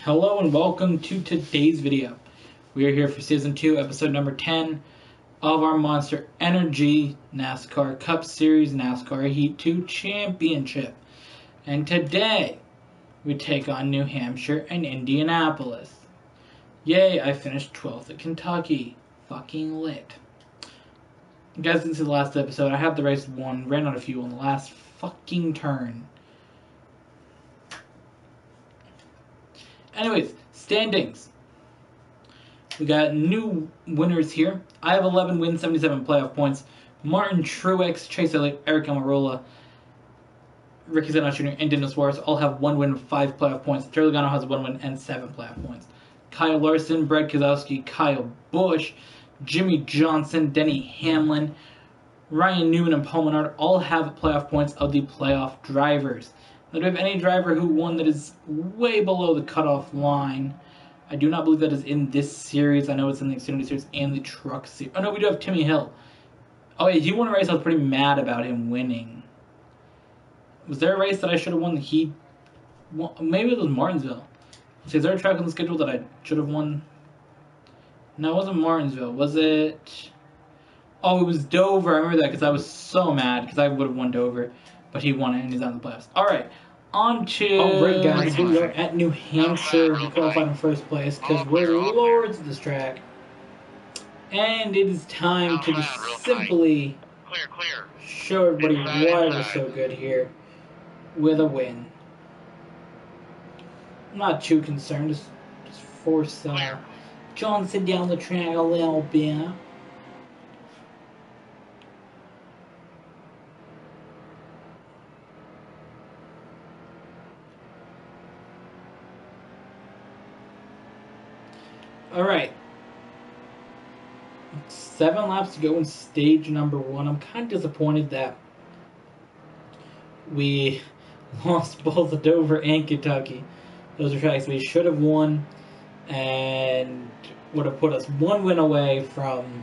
Hello and welcome to today's video. We are here for Season 2, Episode number 10 of our Monster Energy NASCAR Cup Series NASCAR Heat 2 Championship. And today, we take on New Hampshire and Indianapolis. Yay, I finished 12th at Kentucky. Fucking lit. You guys didn't see the last episode. I had the race won, ran out of fuel in the last fucking turn. Anyways, standings. We got new winners here. I have 11 wins, 77 playoff points. Martin Truex, Chase Elliott, Eric Almirola, Ricky Stenhouse Jr., and Daniel Suarez all have 1 win, 5 playoff points. Terry Logano has 1 win and 7 playoff points. Kyle Larson, Brad Keselowski, Kyle Busch, Jimmy Johnson, Denny Hamlin, Ryan Newman, and Paul Menard all have playoff points of the playoff drivers. Now, do we have any driver who won that is way below the cutoff line? I do not believe that is in this series. I know it's in the Xfinity Series and the Truck Series. Oh, no, we do have Timmy Hill. Oh, yeah, he won a race. I was pretty mad about him winning. Was there a race that I should have won that he won? Maybe it was Martinsville. So is there a track on the schedule that I should have won? No, it wasn't Martinsville. Was it? Oh, it was Dover. I remember that because I was so mad because I would have won Dover. But he won it and he's out in the playoffs. Alright, on to... Alright guys, we are at New Hampshire. We qualified in first place because we're lords of this track. And it is time to just simply show everybody why we're so good here with a win. I'm not too concerned, just force Johnson down the track a little bit. Alright. 7 laps to go in stage number 1. I'm kind of disappointed that we lost both the Dover and Kentucky. Those are tracks we should have won and would have put us 1 win away from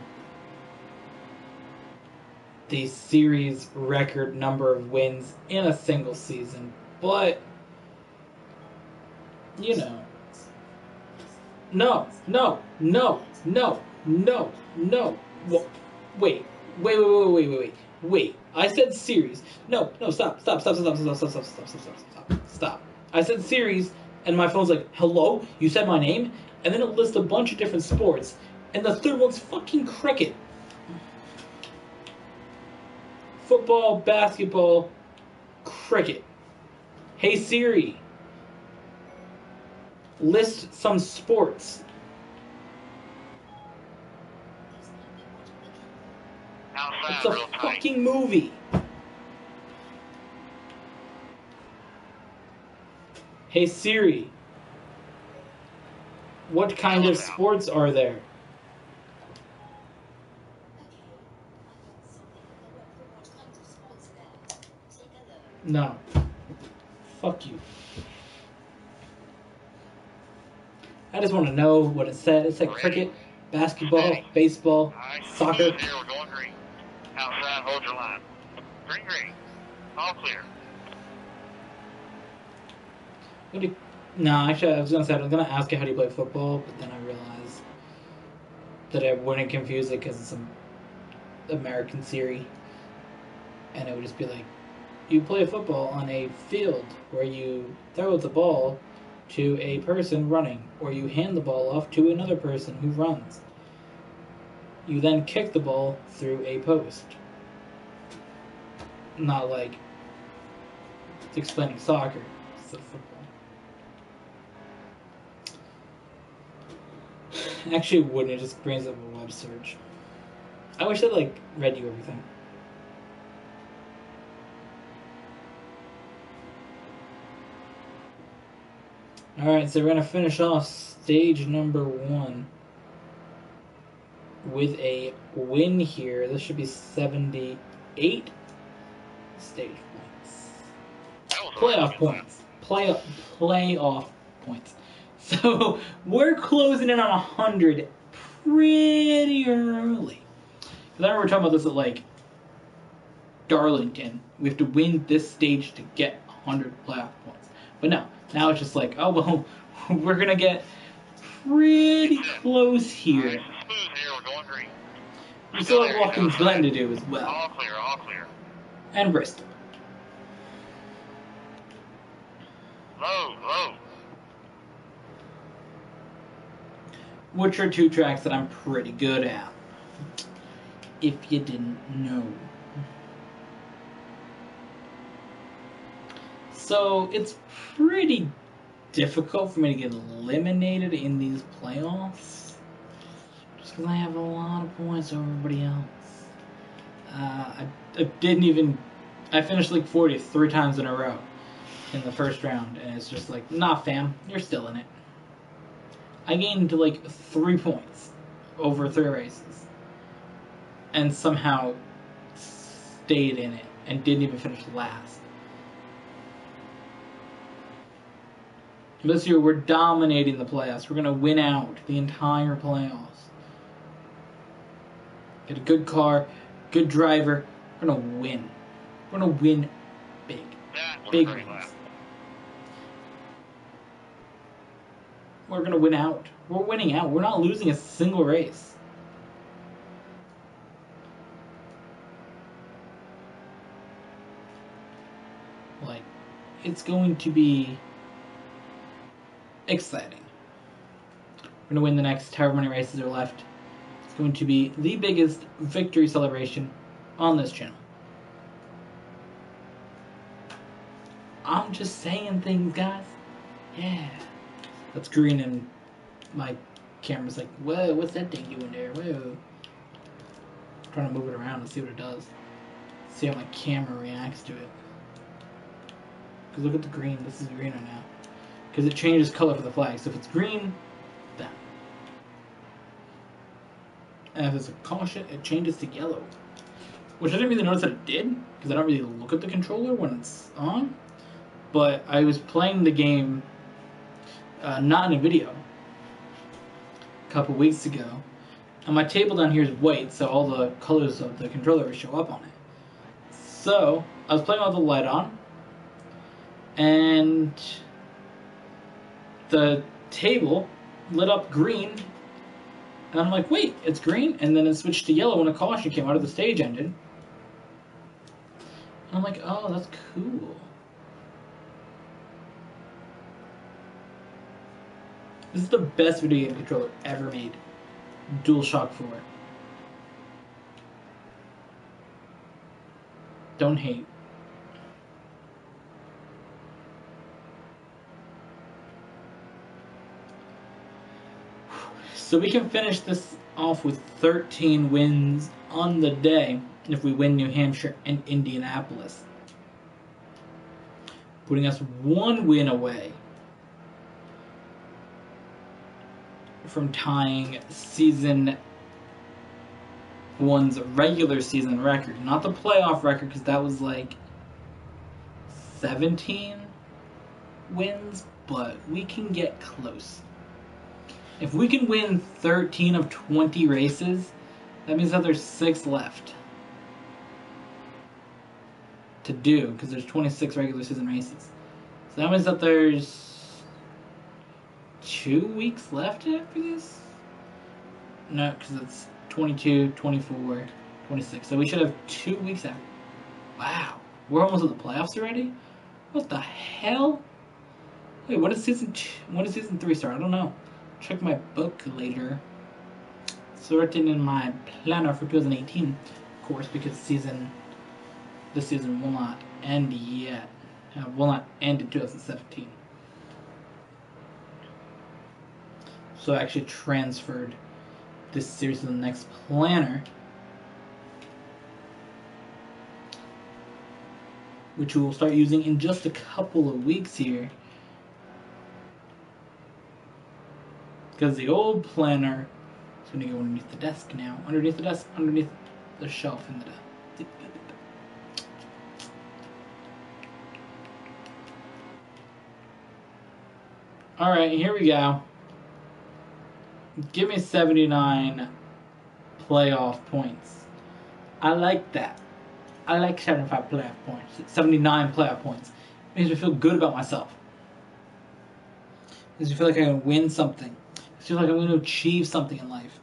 the series record number of wins in a single season. But, you know. No. Wait. I said series. No, stop. I said series, and my phone's like, hello? You said my name? And then it lists a bunch of different sports, and the third one's fucking cricket. Football, basketball, cricket. Hey Siri. List some sports. It's a fucking movie. Hey Siri, what kind of sports are there? No. Fuck you. I just want to know what it said. It said cricket, basketball, baseball, soccer. We're going green. Outside, hold your line. Green. All clear. No, actually, I was going to ask you how do you play football, but then I realized that I wouldn't confuse it because it's an American series. And it would just be like, you play football on a field where you throw the ball to a person running, or you hand the ball off to another person who runs. You then kick the ball through a post. Not like it's explaining soccer, it's football. Actually, it wouldn't. It just brings up a web search. I wish I read you everything. Alright, so we're going to finish off stage number 1 with a win here. This should be 78 stage points. Playoff points. Playoff points. So we're closing in on 100 pretty early. Because I remember talking about this at Darlington. We have to win this stage to get 100 playoff points. But no, now it's just like, oh, well, we're going to get pretty close here. Nice and smooth here. We're going green. We still have Watkins Glen to do as well. All clear, all clear. And Bristol. Low, low. Which are two tracks that I'm pretty good at. If you didn't know. So it's pretty difficult for me to get eliminated in these playoffs. Just because I have a lot of points over everybody else. I finished like 40 3 times in a row in the first round. And it's just like, nah fam, you're still in it. I gained like 3 points over 3 races. And somehow stayed in it and didn't even finish last. This year we're dominating the playoffs. We're going to win out the entire playoffs. Get a good car, good driver. We're going to win. We're going to win big. Big wins. We're going to win out. We're winning out. We're not losing a single race. Like, it's going to be exciting. We're going to win the next however many races are left. It's going to be the biggest victory celebration on this channel. I'm just saying things, guys. Yeah. That's green and my camera's like, whoa, what's that thing doing there? Whoa. I'm trying to move it around and see what it does. See how my camera reacts to it. Because look at the green. This is green right now. Because it changes color for the flag. So if it's green, that. And if it's a caution, it changes to yellow. Which I didn't really notice that it did. Because I don't really look at the controller when it's on. But I was playing the game, not in a video, a couple weeks ago. And my table down here is white, so all the colors of the controller show up on it. So, I was playing with the light on. And the table lit up green. And I'm like, wait, it's green? And then it switched to yellow when a caution came out of the stage ended. And I'm like, oh, that's cool. This is the best video game controller ever made. DualShock 4. Don't hate. So we can finish this off with 13 wins on the day if we win New Hampshire and Indianapolis. Putting us 1 win away from tying season 1's regular season record. Not the playoff record, because that was like 17 wins, but we can get close. If we can win 13 of 20 races, that means that there's 6 left to do, because there's 26 regular season races. So that means that there's 2 weeks left after this? No, because it's 22, 24, 26. So we should have 2 weeks after. Wow. We're almost at the playoffs already? What the hell? Wait, when does season 3 start? I don't know. Check my book later. Sorted in my planner for 2018, of course, because this season will not end yet. Will not end in 2017. So I actually transferred this series to the next planner, which we will start using in just a couple of weeks here. Because the old planner is going to go underneath the desk now. Underneath the desk, underneath the shelf in the desk. Alright, here we go. Give me 79 playoff points. I like that. I like 75 playoff points. 79 playoff points. Makes me feel good about myself. Because you feel like I can win something. I feel like I'm going to achieve something in life.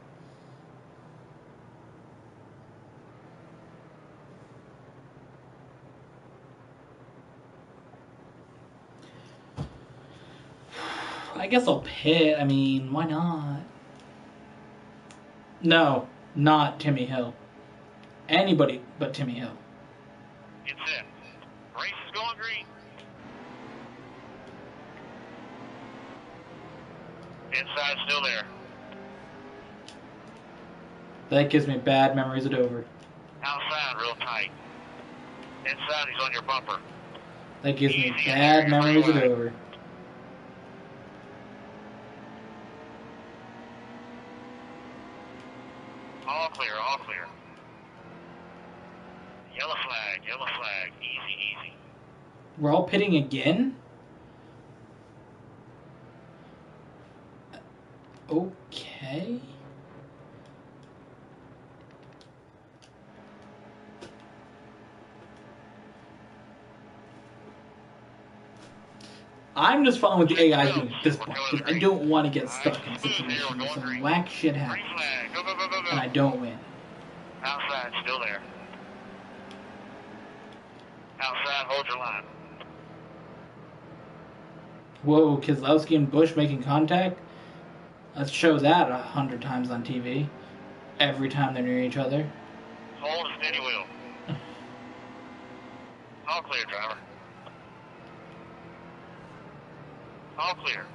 I guess I'll pit. I mean, why not? No, not Timmy Hill. Anybody but Timmy Hill. Get set. Race is going green. Inside still there. That gives me bad memories of Dover. Outside real tight. Inside he's on your bumper. That gives me Easy bad in there, memories of straightaway. Dover. All clear, all clear. Yellow flag. Easy, easy. We're all pitting again? Okay. I'm just following what the AI is doing at this point because I don't want to get stuck in a situation where some whack shit Green happens flag. Go, go, go, go, go. and I don't win. Outside still there. Outside, hold your line. Whoa, Keselowski and Bush making contact? Let's show that 100 times on TV. Every time they're near each other. Hold a steady wheel. All clear, driver. All clear.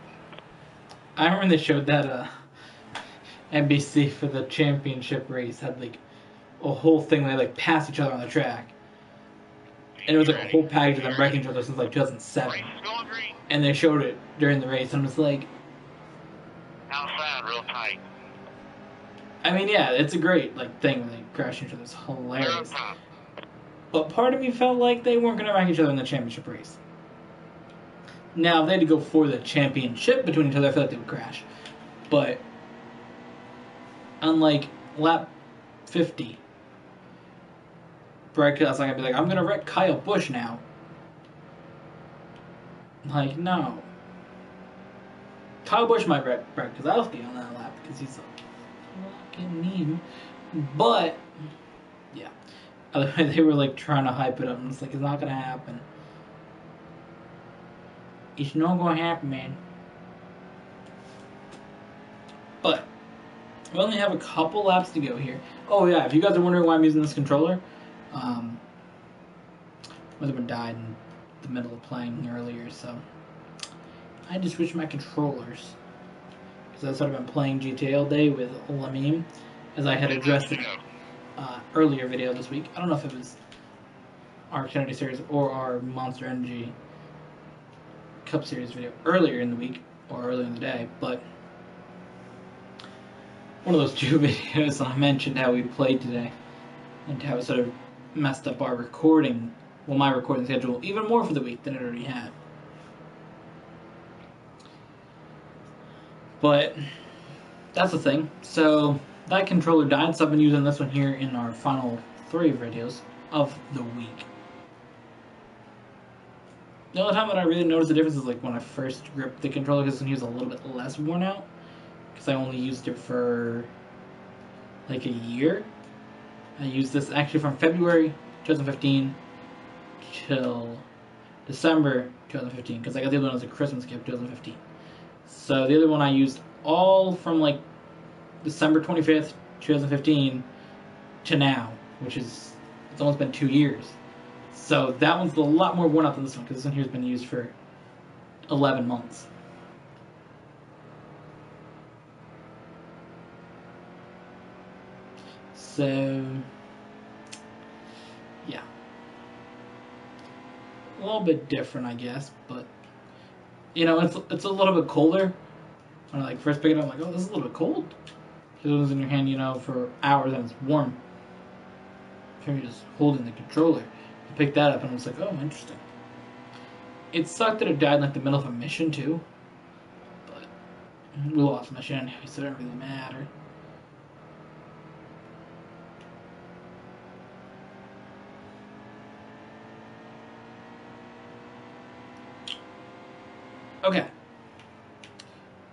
I remember when they showed that NBC for the championship race had like a whole thing where they like pass each other on the track. And it was like a whole package of them wrecking each other since like 2007. Race is going green. And they showed it during the race, and I'm just like, Outside, real tight. I mean, yeah, it's a great like thing when they crash into each other. It's Clear up hilarious. top. But part of me felt like they weren't going to wreck each other in the championship race. Now, if they had to go for the championship between each other, I feel like they would crash. But unlike lap 50, Brad Keselowski's not going to be like, I'm going to wreck Kyle Busch now. Like, no. Kyle Busch might wreck Brad Keselowski on that lap because he's a fucking meme. But, yeah. They were like trying to hype it up, and it's like, it's not going to happen. It's not going to happen, man. But we only have a couple laps to go here. Oh yeah, if you guys are wondering why I'm using this controller, my husband died in the middle of playing earlier, so I had to switch my controllers because that's what I've been playing GTA all day with Lamim, as I had addressed in earlier video this week. I don't know if it was our Xfinity series or our Monster Energy Cup Series video earlier in the week or earlier in the day, but one of those two videos I mentioned how we played today and how it sort of messed up our recording, well, my recording schedule even more for the week than it already had. But that's the thing. So that controller died, so I've been using this one here in our final 3 videos of the week. The only time that I really noticed the difference is like when I first gripped the controller, because this one was a little bit less worn out. Because I only used it for like a year. I used this actually from February 2015 till December 2015, because I got the other one as a Christmas gift 2015. So the other one I used all from like December 25th, 2015 to now, which is, it's almost been 2 years. So that one's a lot more worn out than this one, because this one here has been used for 11 months. So, yeah. A little bit different, I guess, but, you know, it's a little bit colder. When I like first pick it up, I'm like, oh, this is a little bit cold. Because it was in your hand, you know, for hours and it's warm. If you're just holding the controller. I picked that up and I was like, oh, interesting. It sucked that it died in like the middle of a mission too. But we lost mission anyway, so it didn't really matter. Okay.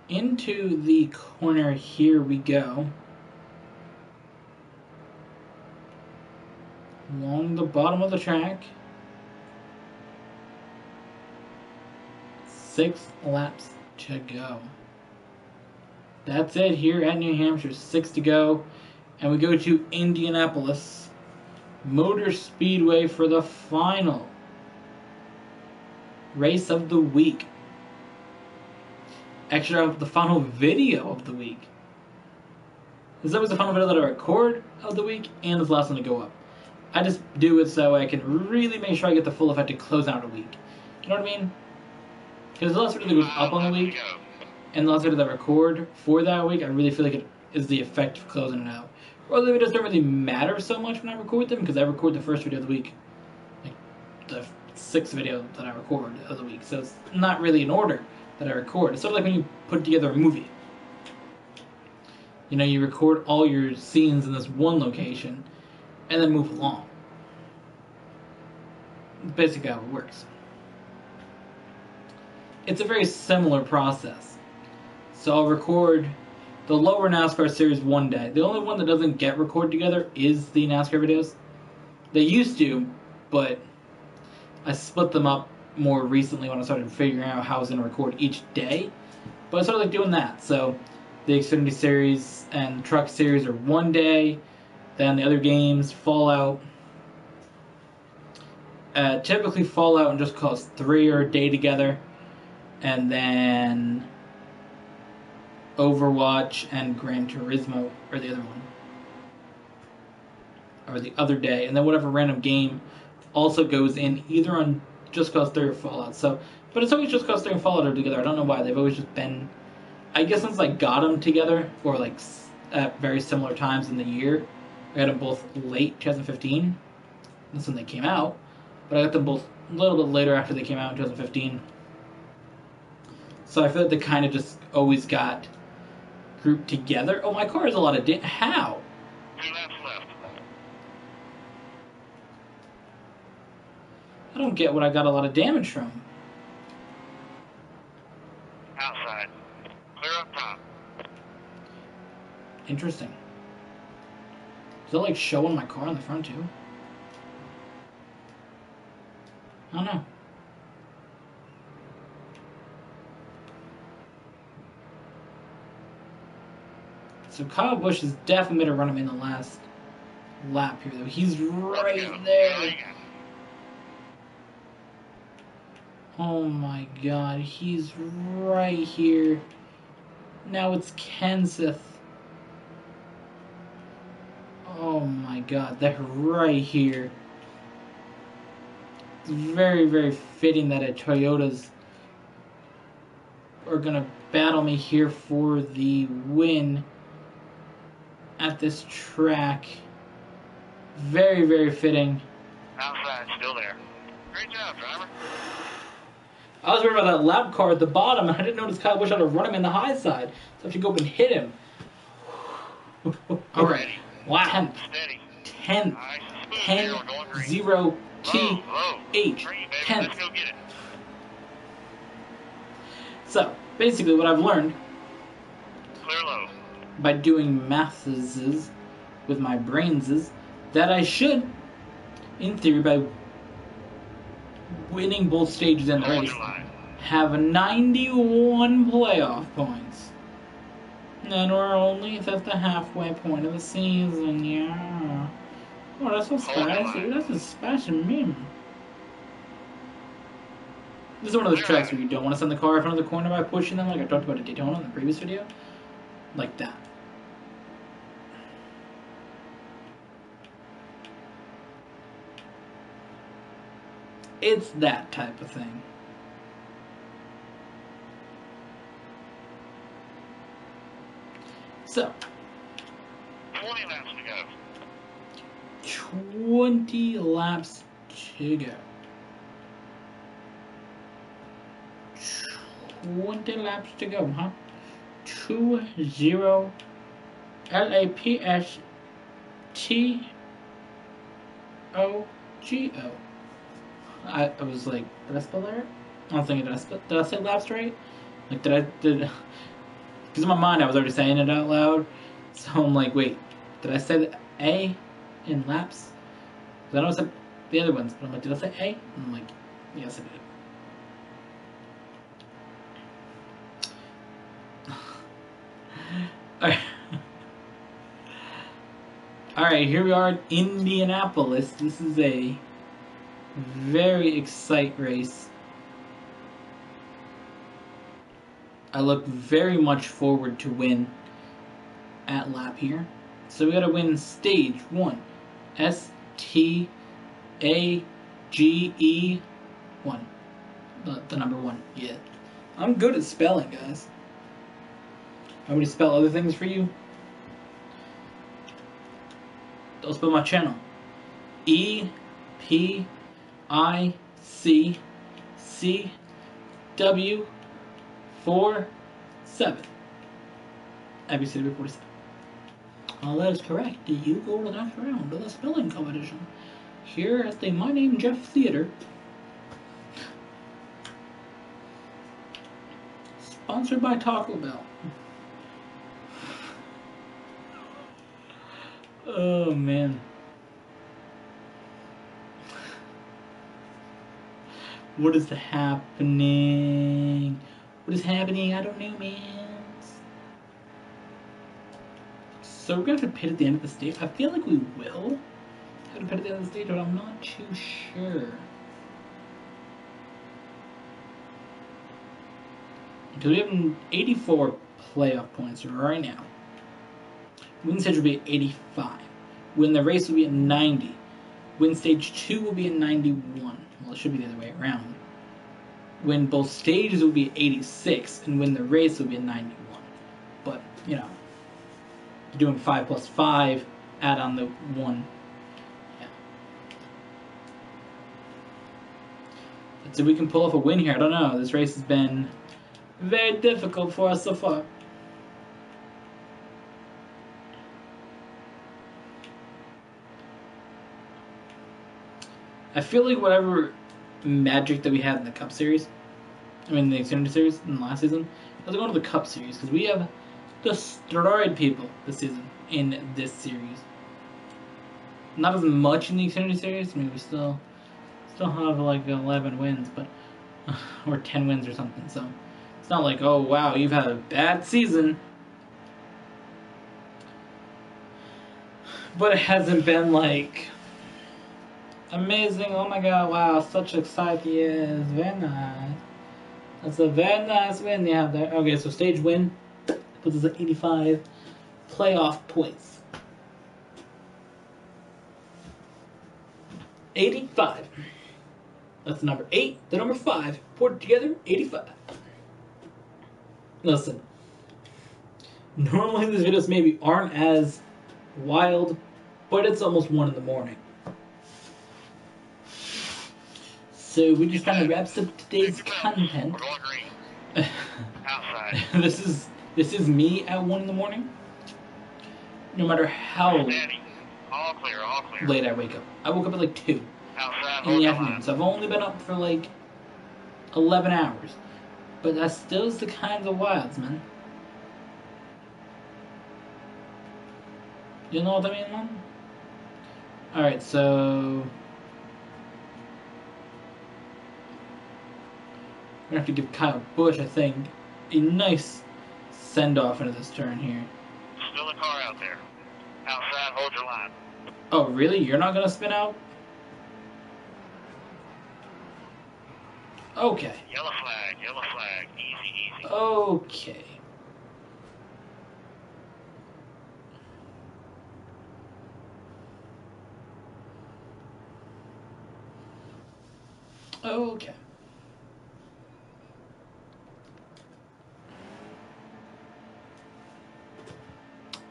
into the corner, here we go. Along the bottom of the track. 6 laps to go. That's it here at New Hampshire. 6 to go. And we go to Indianapolis Motor Speedway for the final race of the week. Actually, the final video of the week. This is always the final video that I record of the week and it's the last one to go up. I just do it so I can really make sure I get the full effect to close out a week. You know what I mean? Because the last video that goes up on the week and the last video that I record for that week, I really feel like it is the effect of closing it out. Or the videos don't really matter so much when I record them because I record the first video of the week, like the 6th video that I record of the week. So it's not really in order that I record. It's sort of like when you put together a movie. You know, you record all your scenes in this one location and then move along. It's basically how it works. It's a very similar process. So I'll record the lower NASCAR series one day. The only one that doesn't get recorded together is the NASCAR videos. They used to, but I split them up more recently when I started figuring out how I was going to record each day. But I started like doing that. So the Xfinity series and Truck series are one day. Then the other games, Fallout. Typically Fallout and Just Cause 3 are a day together. And then Overwatch and Gran Turismo are the other one. Or the other day. And then whatever random game also goes in either on Just Cause 3 or Fallout. So, but it's always Just Cause 3 and Fallout are together. I don't know why. They've always just been... I guess since I got them together, or like at very similar times in the year. I got them both late 2015. That's when they came out. But I got them both a little bit later after they came out in 2015. So I feel like they kind of just always got grouped together. Oh, my car has a lot of how? 2 laps left. I don't get what I got a lot of damage from. Outside. Clear up top. Interesting. Does it like show on my car on the front too? I don't know. So Kyle Busch has definitely made a run him in the last lap here, though. He's right there. Oh my god, he's right here. Now it's Kenseth. Oh my god, they're right here. It's very, very fitting that Toyotas are gonna battle me here for the win at this track. Very, very fitting. Outside, still there. Great job, driver. I was worried about that lap car at the bottom, and I didn't notice Kyle Busch had to run him in the high side. So I should go up and hit him. Alright. Wow. 10, 0, T, H, 10. So, basically what I've learned Clear low. by doing maths with my brains is that I should, in theory, by winning both stages in the race, have 91 playoff points. And we're only at the halfway point of the season, yeah. Oh, that's so spicy. That's a spicy meme. This is one of those tracks where you don't want to send the car in front of the corner by pushing them, like I talked about at Daytona in the previous video. Like that. It's that type of thing. So, 20 laps to go. 20 laps to go. 20 laps to go, huh? 2-0 LAPSTOGO. I was like, did I spell that right? I don't think did I say laps right? Like, did Because in my mind, I was already saying it out loud. So I'm like, wait, did I say the A in laps? Because I know I said the other ones, but I'm like, did I say A? And I'm like, yes, I did. Alright. Alright, here we are in Indianapolis. This is a very exciting race. I look very much forward to win at lap here. So we gotta win stage 1. STAGE1. The number 1, yeah. I'm good at spelling, guys. Want me to spell other things for you? I'll spell my channel. EPICCWFOR7. ABCW47. Oh, that is correct. You go to the next round of the spelling competition here at the My Name Jeff Theater. Sponsored by Taco Bell. Oh, man. What is happening? What is happening? I don't know, man. So we're going to have to pit at the end of the stage. I feel like we will have to pit at the end of the stage, but I'm not too sure. Because we have 84 playoff points right now. Win stage will be at 85. Win the race will be at 90. Win stage 2 will be at 91. Well, it should be the other way around. Win both stages will be at 86, and win the race will be at 91. But, you know, doing 5 plus 5, add on the 1. Yeah. Let's see if we can pull off a win here. I don't know. This race has been very difficult for us so far. I feel like whatever magic that we had in the Cup Series, I mean the Xfinity Series in the last season, let's go to the Cup Series because we have destroyed people this season in this series. Not as much in the Xfinity Series. I mean, we still have like 11 wins, but or 10 wins or something. So it's not like, oh wow, you've had a bad season. But it hasn't been like amazing. Oh my god, wow, such exciting. Yes, very nice. That's a very nice win you have there. Okay, so stage win puts us at 85 playoff points. 85. That's the number 8, the number 5. Put it together, 85. Listen, normally these videos maybe aren't as wild, but it's almost 1 in the morning. So we just kind of wraps up today's content. We're going green. Outside. This is me at 1 in the morning. No matter how All clear, all clear. late I wake up. I woke up at like 2 Outside, in the afternoon. So I've only been up for like 11 hours. But that still is the kinds of wilds, man. You know what I mean, man? Alright, so we're going to have to give Kyle Busch, I think, a nice send-off into this turn here. Still a car out there. Outside, hold your line. Oh, really? You're not going to spin out? Okay. Yellow flag, easy, easy. Okay. Okay.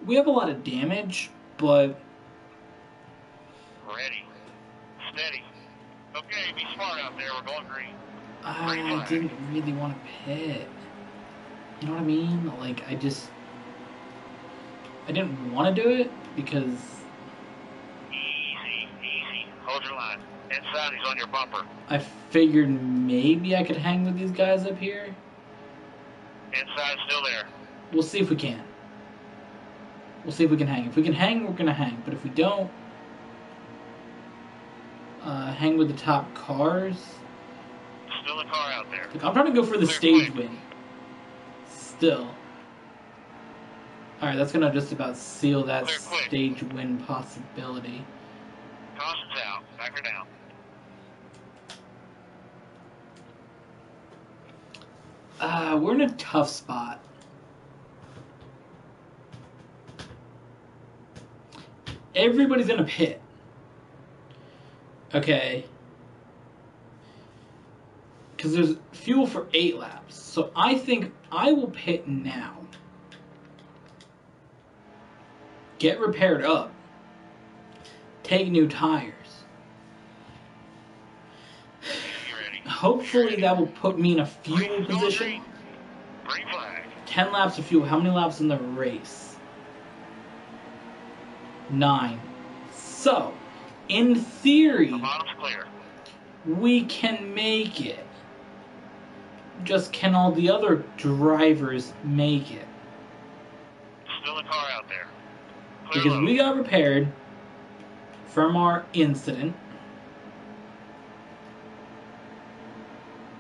We have a lot of damage, but Ready. Steady. Okay, be smart out there. We're going green. I didn't really want to pit. You know what I mean? Like, I didn't want to do it because Easy, easy. Hold your line. Inside, he's on your bumper. I figured maybe I could hang with these guys up here. Inside, still there. We'll see if we can. We'll see if we can hang. If we can hang, we're going to hang. But if we don't, hang with the top cars. Still a car out there. Look, I'm trying to go for the stage win. Still. Alright, that's going to just about seal that stage win possibility. Caution's out. Back her down. We're in a tough spot. Everybody's in a pit. Okay. Because there's fuel for 8 laps. So I think I will pit now. Get repaired up. Take new tires. Hopefully that will put me in a fuel position. 10 laps of fuel. How many laps in the race? 9. So, in theory, we can make it. Just can all the other drivers make it? Still a car out there. Because we got repaired from our incident.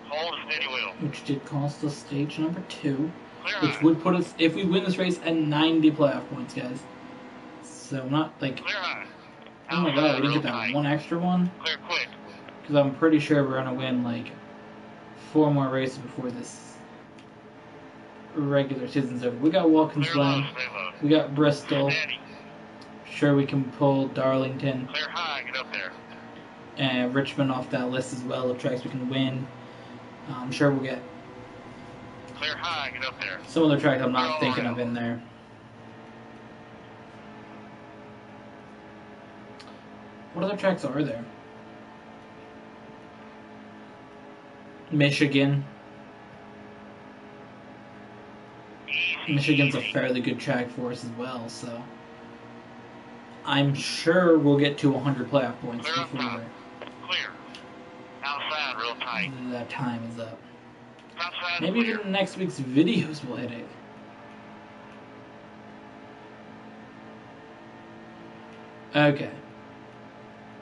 Hold a steady wheel. Which did cost us stage number 2. Which would put us, if we win this race, at 90 playoff points, guys. So not like, oh my god, we didn't get that one extra one? Clear quick. Because I'm pretty sure we're going to win like 4 more races before this regular season's over. We got Watkins Glen. We got Bristol. Sure, we can pull Darlington. Clear high, get up there. And Richmond off that list as well of tracks we can win. I'm sure we'll get clear high, get up there. Some other tracks I'm not thinking of in there. What other tracks are there? Michigan. Michigan's a fairly good track for us as well, so I'm sure we'll get to 100 playoff points before clear. Outside, real tight. That time is up. Outside, maybe even in next week's videos we'll hit it. Okay.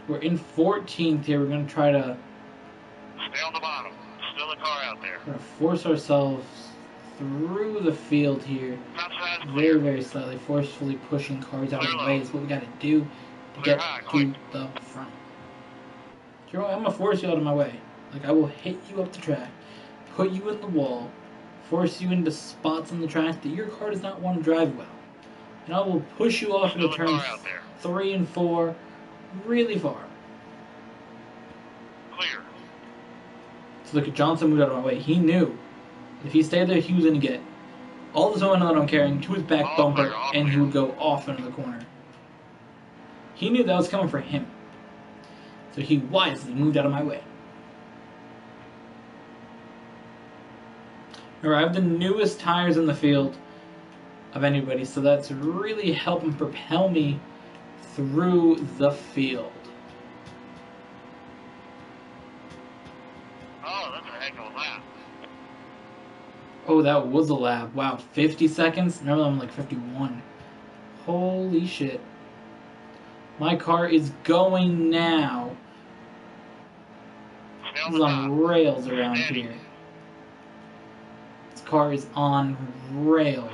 We're in 14th here. We're going to try to... Stay on the bottom. Still a car out there. We're going to force ourselves through the field here. Outside, very, very slightly. Forcefully pushing cars out of the way is what we got to do to get to the front. You know what? I'm going to force you out of my way. Like, I will hit you up the track, put you in the wall, force you into spots on the track that your car does not want to drive well. And I will push you off into turns 3 and 4 really far. Clear. So look at Johnson moved out of my way. He knew if he stayed there, he was going to get all this momentum that I'm carrying to his back bumper, and he would go off into the corner. He knew that was coming for him. So he wisely moved out of my way. Alright, I have the newest tires in the field of anybody, so that's really helping propel me through the field. Oh, that's a heck of a lap. Oh, that was a lap. Wow, 50 seconds? Remember, I'm like 51. Holy shit. My car is going now. It's on rails around here. This car is on rails.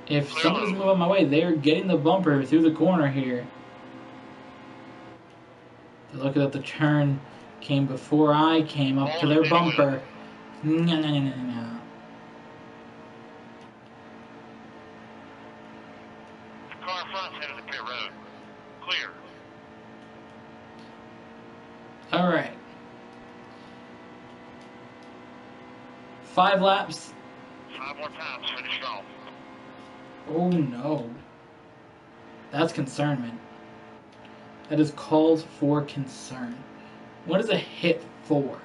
If someone's moving my way, they're getting the bumper through the corner here. Look at the turn came before I came up to their bumper. No. The car in front's headed to pit road. Clear. Alright. 5 laps. 5 more times, finish off. Oh no. That's concernment. That is cause for concern. What is a hit 4?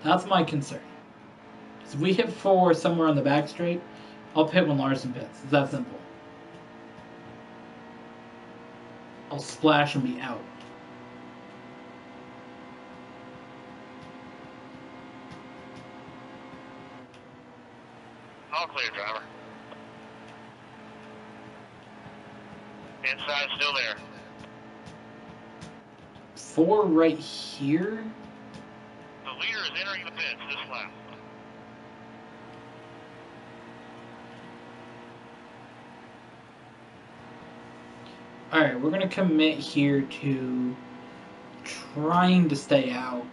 That's my concern. If we hit 4 somewhere on the back straight, I'll pit when Larson pits. It's that simple. I'll splash and be out. All clear, driver. Inside still there. 4 right here. The leader is entering the pits this lap. Alright, we're going to commit here to trying to stay out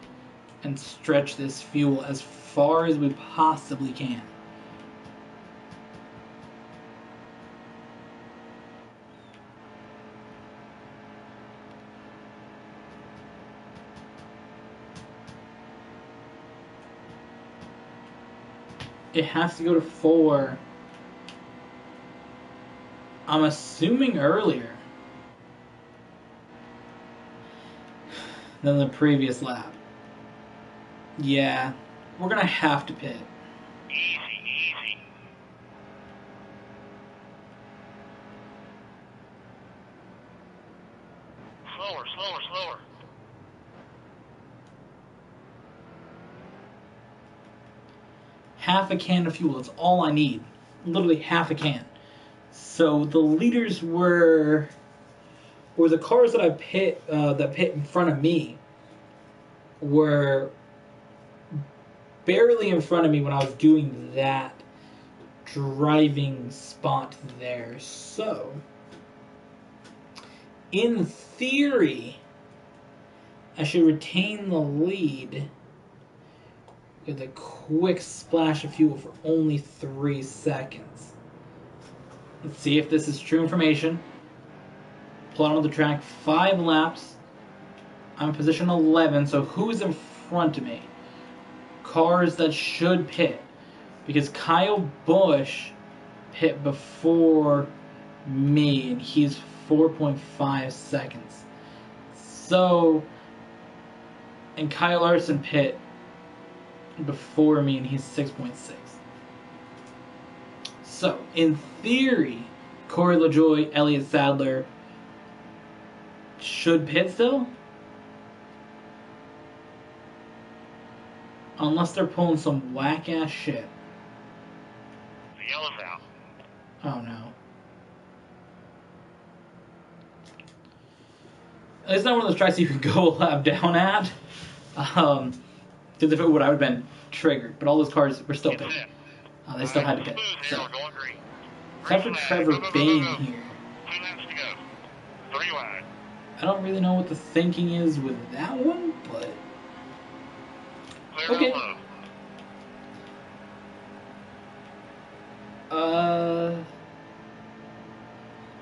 and stretch this fuel as far as we possibly can. It has to go to 4. I'm assuming earlier than the previous lap. Yeah, we're gonna have to pit. Easy. Slower. Half a can of fuel, that's all I need. Literally half a can. So the leaders were the cars that I pit in front of me were barely in front of me when I was doing that driving spot there. So in theory, I should retain the lead with a quick splash of fuel for only 3 seconds. Let's see if this is true information. Plot on the track, 5 laps. I'm in position 11, so who's in front of me? Cars that should pit. Because Kyle Busch pit before me, and he's 4.5 seconds. So, and Kyle Larson pit before me, and he's 6.6. So, in theory, Corey LaJoie, Elliott Sadler should pit still? Unless they're pulling some whack-ass shit. The yellow's out. Oh no. It's not one of those tracks you can go a lap down at. Because if it would, I would have been triggered. But all those cars were still pitting. They still had to pit. So. Except for Trevor Bain here. 2 laps to go. 3 wide. I don't really know what the thinking is with that one, but... Clear okay. low.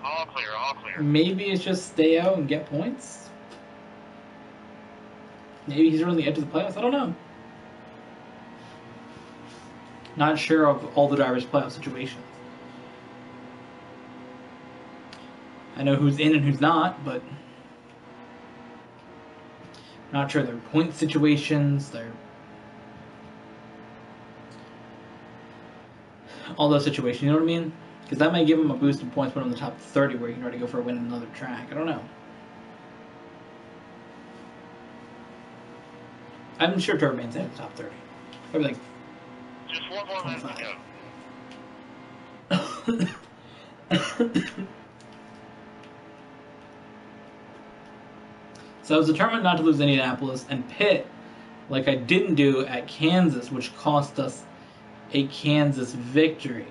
All clear. Maybe it's just stay out and get points? Maybe he's on the edge of the playoffs? I don't know. Not sure of all the drivers' playoff situations. I know who's in and who's not, but not sure their point situations, their all those situations, you know what I mean? Because that might give him a boost in points when on the top 30 where he can try to go for a win in another track. I don't know. I'm sure Trevor Bain's in the top 30. Probably like just 1 more lap to go. So I was determined not to lose Indianapolis and pit like I didn't do at Kansas, which cost us a Kansas victory.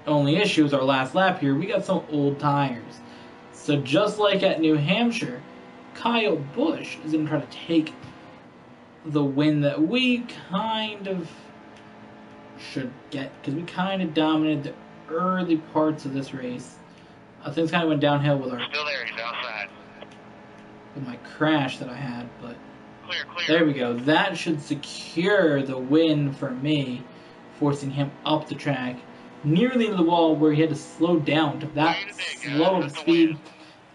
Only issue is our last lap here, we got some old tires. So just like at New Hampshire, Kyle Busch is going to try to take the win that we kind of should get, because we kind of dominated the early parts of this race. Things kind of went downhill with Still there, he's outside. With my crash that I had, but Clear. there we go. That should secure the win for me, forcing him up the track, nearly into the wall where he had to slow down to that slow of speed,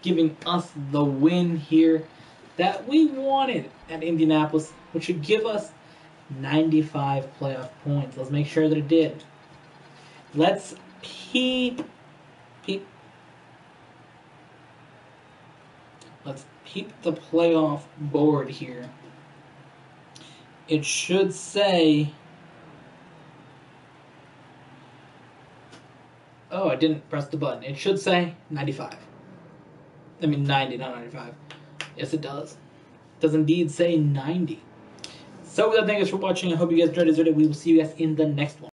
giving us the win here that we wanted at Indianapolis, which should give us 95 playoff points. Let's make sure that it did. Let's peep. Let's peep the playoff board here. it should say... Oh, I didn't press the button. It should say 95. I mean 90, not 95. Yes, it does. It does indeed say 90. So, thank you guys for watching. I hope you guys enjoyed this video. We will see you guys in the next one.